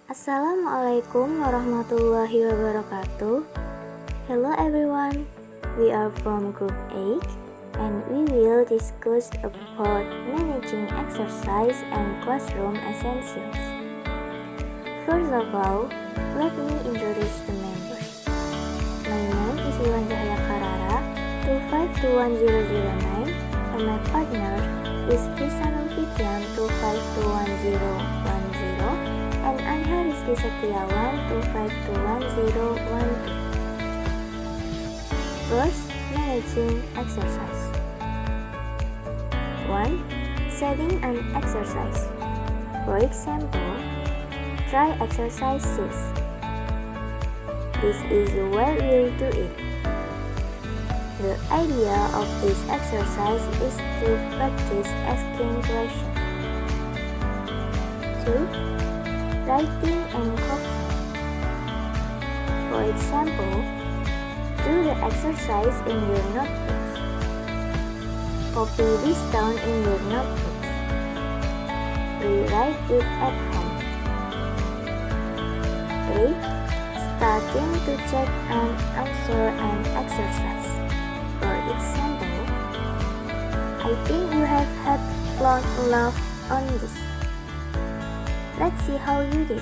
Assalamualaikum warahmatullahi wabarakatuh. Hello everyone, we are from Group 8 and we will discuss about managing exercise and classroom essentials. First of all, let me introduce the members. My name is Iwan Cahya Karara, 2521009, and my partner is Hisanul Fityan, 2521010, and Anha Rizky Setiawan, 2521012. First, managing exercise. 1. Setting an exercise. For example, try exercise 6. This is where we do it. The idea of this exercise is to practice asking questions. 2. Writing and copying. For example, do the exercise in your notebooks. Copy this down in your notebooks. Rewrite it at home. 3. Starting to check and answer an exercise. For example, I think you have had long enough on this. Let's see how you did.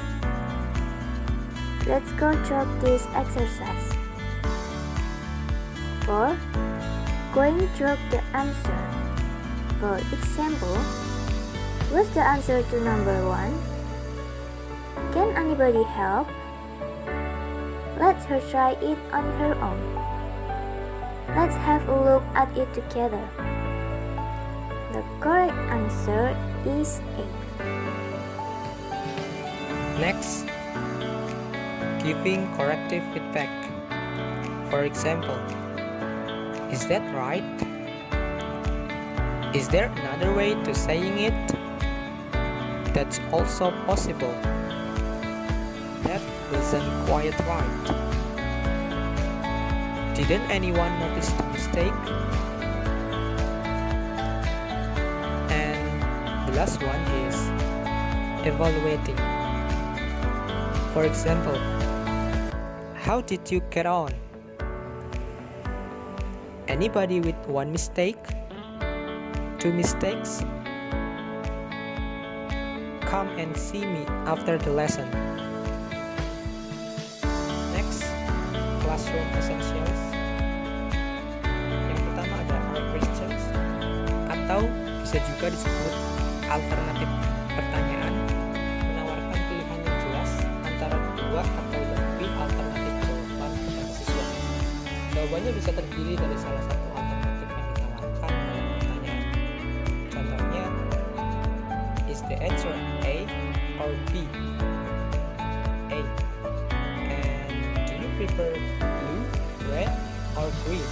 Let's go through this exercise. 4. Going through the answer. For example, what's the answer to number 1? Can anybody help? Let her try it on her own. Let's have a look at it together. The correct answer is A. Next, giving corrective feedback. For example, is that right? Is there another way to saying it? That's also possible. That wasn't quite right. Didn't anyone notice the mistake? And the last one is evaluating. For example, how did you get on? Anybody with 1 mistake? 2 mistakes? Come and see me after the lesson. Next, classroom essentials. Yang pertama ada our questions, atau bisa juga disebut alternatif pertanyaan, menawarkan pilihan yang jelas antara 2 atau lebih alternatif jawaban kepada siswa. Jawabannya bisa terdiri dari salah satu alternatif yang ditawarkan dalam pertanyaan. Contohnya, is the answer A or B? A. And do you prefer blue, red, or green?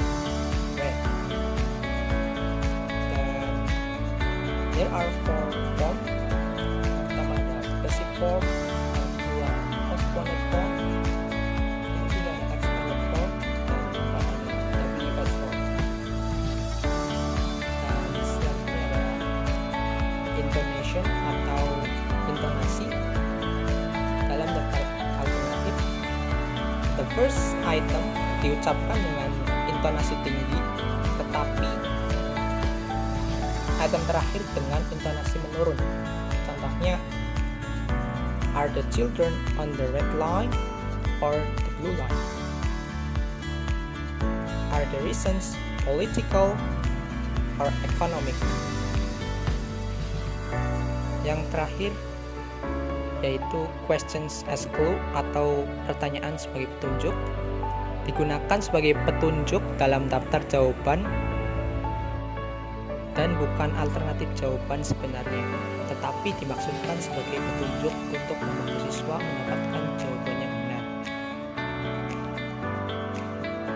Red. Then there are 4 forms. Pertama ada basic form, yang kedua postponed form, yang ketiga ada expanded form, dan keempat ada WH form. Dan selanjutnya ada intonation atau intonasi dalam daftar alternatif. The first item diucapkan dengan intonasi tinggi, tetapi item terakhir dengan intonasi menurun. Contohnya, are the children on the red line or the blue line? Are the reasons political or economic? Yang terakhir yaitu questions as clue atau pertanyaan sebagai petunjuk, digunakan sebagai petunjuk dalam daftar jawaban dan bukan alternatif jawaban sebenarnya, tetapi dimaksudkan sebagai petunjuk untuk membantu siswa mendapatkan jawaban yang benar.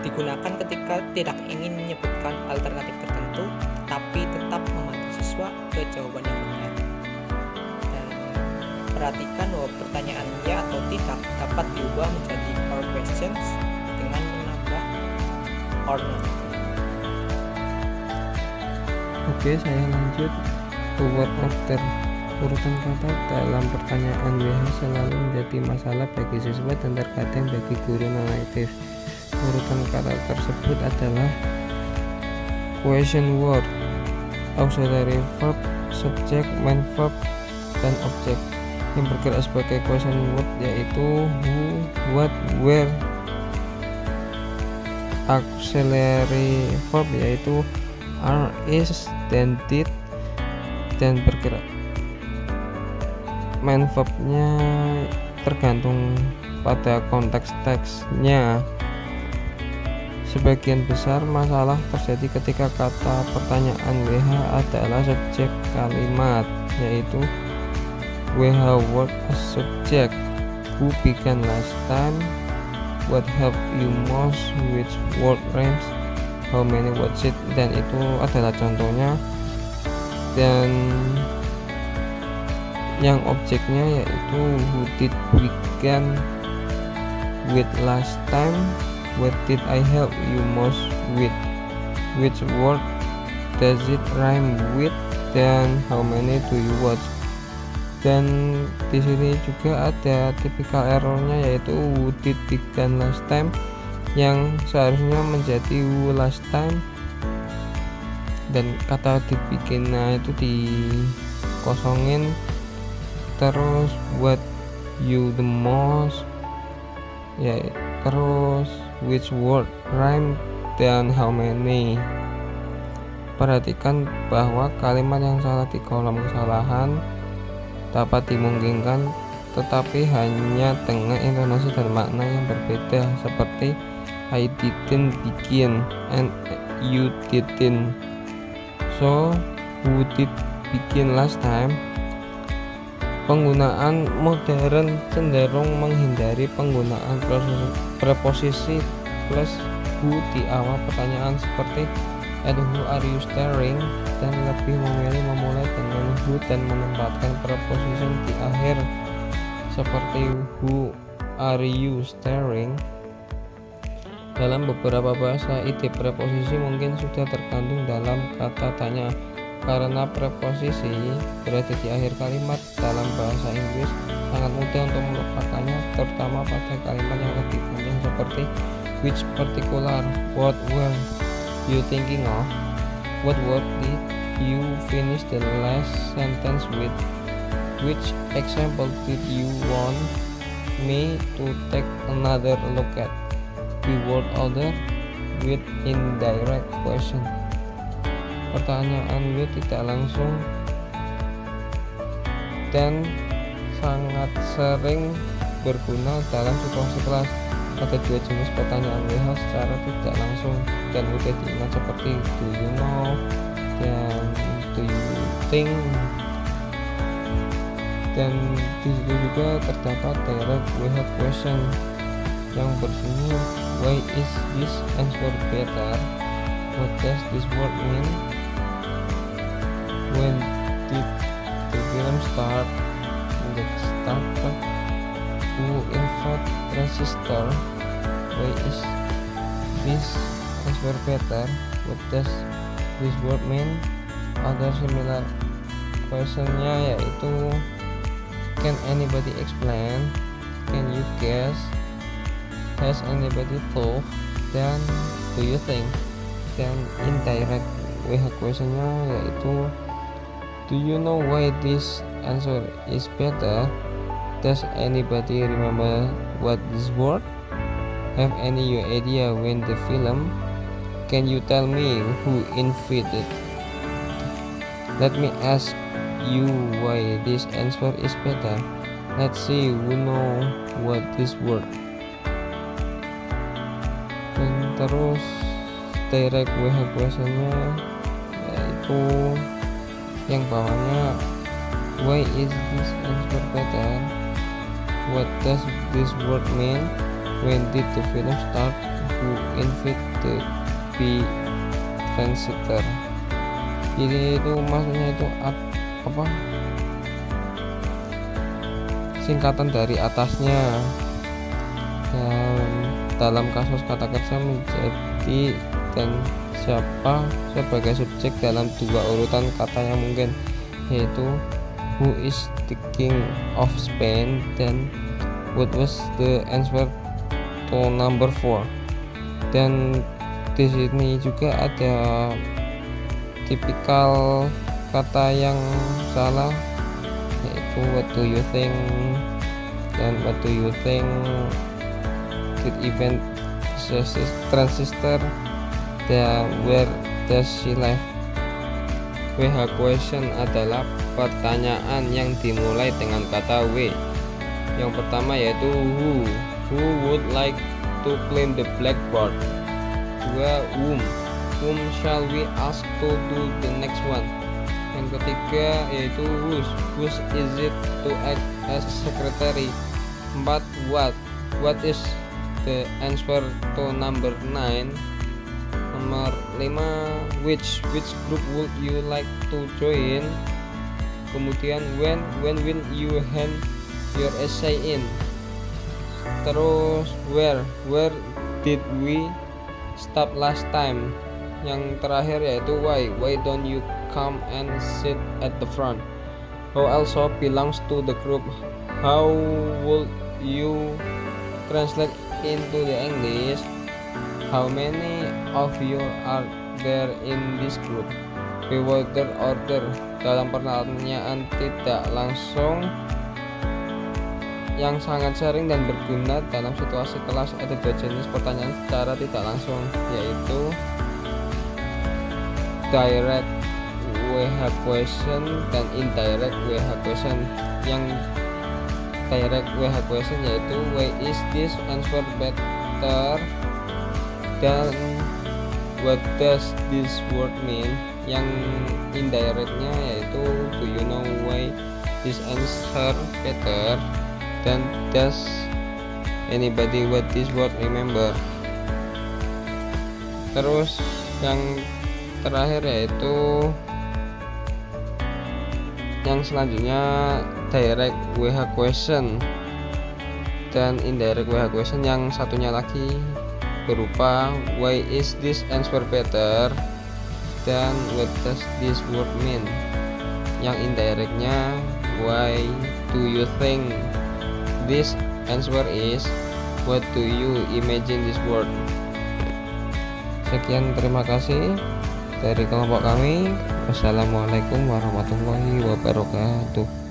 Digunakan ketika tidak ingin menyebutkan alternatif tertentu, tetapi tetap membantu siswa ke jawaban yang benar. Perhatikan bahwa pertanyaan ya atau tidak dapat diubah menjadi or questions dengan menambah or not. Oke, saya lanjut ke word order. Urutan kata dalam pertanyaan WH selalu menjadi masalah bagi siswa dan terkadang bagi guru non-native. Urutan kata tersebut adalah question word, auxiliary verb, subject, main verb, dan objek. Yang bergerak sebagai question word yaitu who, what, where. Auxiliary verb yaitu are, is, dan did, dan bergerak. Main verbnya tergantung pada konteks teksnya. Sebagian besar masalah terjadi ketika kata pertanyaan WH adalah subjek kalimat, yaitu WH word as subject. Who began last time? What helped you most? Which word rhymes? How many was it? Dan itu adalah contohnya. Dan yang objeknya yaitu who did begin with last time, what did I help you most with, which word does it rhyme with, dan how many do you watch. Dan di sini juga ada typical errornya yaitu who did begin last time yang seharusnya menjadi who last time, dan kata dibikinnya itu dikosongin. Terus what you the most, ya, terus which word rhyme, dan how many. Perhatikan bahwa kalimat yang salah di kolom kesalahan dapat dimungkinkan, tetapi hanya dengan intonasi dan makna yang berbeda, seperti I didn't begin and you didn't. So who did begin last time? Penggunaan modern cenderung menghindari penggunaan preposisi plus who di awal pertanyaan seperti at who are you staring, dan lebih memilih memulai dengan who dan menempatkan preposition di akhir seperti who are you staring. Dalam beberapa bahasa, ide preposisi mungkin sudah terkandung dalam kata tanya. Karena preposisi berada di akhir kalimat dalam bahasa Inggris, sangat mudah untuk melupakannya, terutama pada kalimat yang lebih panjang seperti which particular word were you thinking of, what word did you finish the last sentence with, which example did you want me to take another look at, the word other with indirect question. Pertanyaan with tidak langsung dan sangat sering berguna dalam situasi kelas. Ada dua jenis pertanyaan WH secara tidak langsung dan mudah diingat seperti do you know dan do you think. Dan di situ juga terdapat direct WH question yang berbunyi why is this answer better, what does this word mean, when did the film start, when it started, who invented transistor, why is this answer better, what does this word mean. Other similar questionnya yaitu can anybody explain, can you guess, has anybody thought, dan do you think. Dan indirect WH questionnya yaitu do you know why this answer is better, does anybody remember what this word, have any idea when the film, can you tell me who invented, let me ask you why this answer is better, let's see who know what this word. Dan terus direct WH questionnya yaitu yang bawahnya why is this answer better, what does this word mean, when did the film start, who invented the transistor. Jadi itu maksudnya itu apa, singkatan dari atasnya. Dan dalam kasus kata kerja menjadi dan siapa sebagai subjek dalam dua urutan kata yang mungkin, yaitu who is the king of Spain, then what was the answer to number 4? Dan di sini juga ada tipikal kata yang salah, yaitu what do you think, dan what do you think did event transistor, dan where does she live. WH question adalah pertanyaan yang dimulai dengan kata W. Yang pertama yaitu who would like to clean the blackboard. Dua, whom shall we ask to do the next one. Yang ketiga yaitu whose is it to act as secretary. 4, what is the answer to number 9. Nomor 5, which group would you like to join. Kemudian when will you hand your essay in. Terus where did we stop last time. Yang terakhir yaitu why don't you come and sit at the front. Who also belongs to the group. How would you translate into the English. How many of you are there in this group. Reward order. Dalam pertanyaan tidak langsung yang sangat sering dan berguna dalam situasi kelas, ada dua jenis pertanyaan secara tidak langsung, yaitu direct WH question dan indirect WH question. Yang direct WH question yaitu why is this answer better, dan what does this word mean. Yang indirectnya yaitu do you know why this answer better, dan does anybody what this word remember. Terus yang terakhir yaitu yang selanjutnya direct WH question dan indirect WH question. Yang satunya lagi berupa why is this answer better dan what does this word mean. Yang indirectnya why do you think this answer is, what do you imagine this word. Sekian, terima kasih dari kelompok kami. Wassalamualaikum warahmatullahi wabarakatuh.